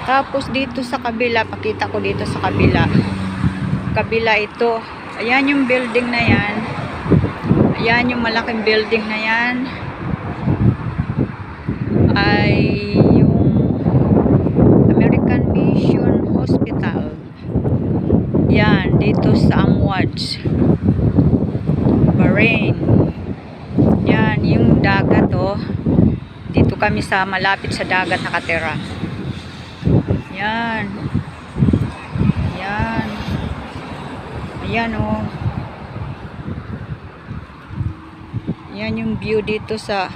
Tapos dito sa kabila, pakita ko dito sa kabila. Kabila ito. Ayan yung building na yan. Ayan yung malaking building na yan. Ay yung American Mission Hospital. Yan, dito sa Amwads, Bahrain. Yan, yung dagat oh. Dito kami sa malapit sa dagat nakatira. Yan. Yan. Ayan oh. Yan yung view dito sa,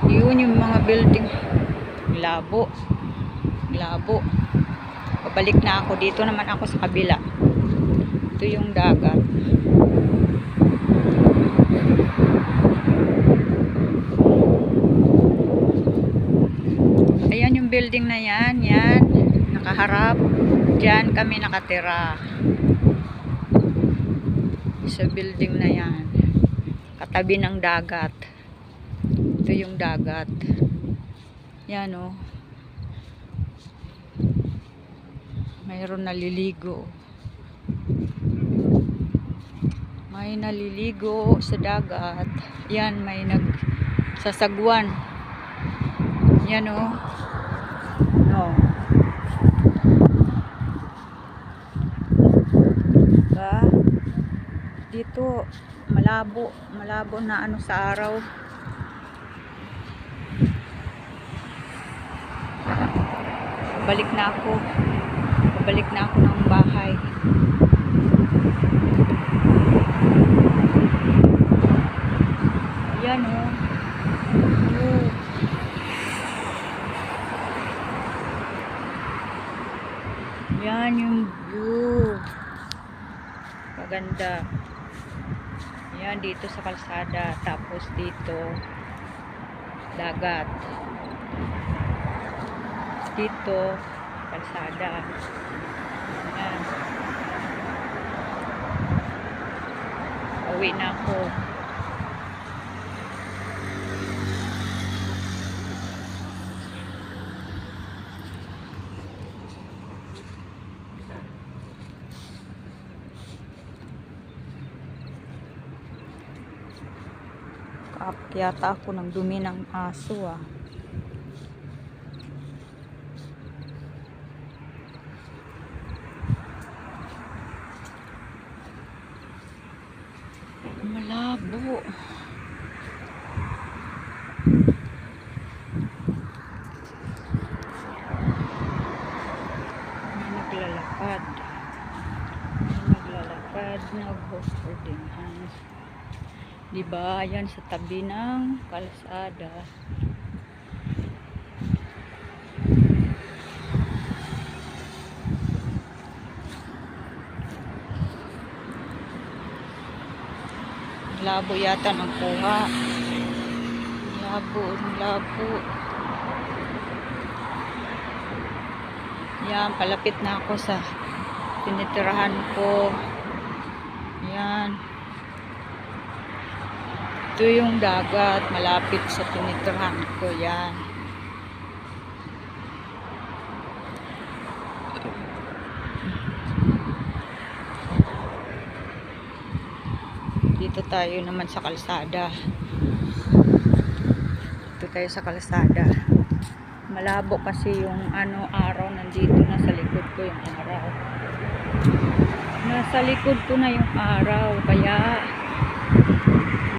yun yung mga building. Labo. Labo. Pabalik na ako. Dito naman ako sa kabila. Ito yung dagat. Ayan yung building na yan. Yan. Nakaharap. Diyan kami nakatira. Sa building na yan. Katabi ng dagat. Ito yung dagat. Yan o. Mayroon naliligo. May naliligo sa dagat. Yan, may nagsasagwan. Yan o. No. Diba? Dito, malabo na ano sa araw. Balik na ako. Pabalik na ako ng bahay. Ayan o. Oh. Yan yung view. Maganda. Yan dito sa kalsada. Tapos dito dagat. Dito kalsada. Yan. Uwi na ako. Kaakyata ako ng dumi ng aso ah. Malabo. May naglalakad. Nag-holding hands. Diba? Yan sa tabi ng kalsada. Labo yata ng kuha. Labo. Yan, palapit na ako sa tinitirahan ko. Yan. Ito yung dagat, malapit sa tinitirahan ko. Yan. Dito tayo naman sa kalsada. Dito tayo sa kalsada. Malabo kasi yung araw nandito na sa likod ko yung araw. Nasa likod ko na yung araw kaya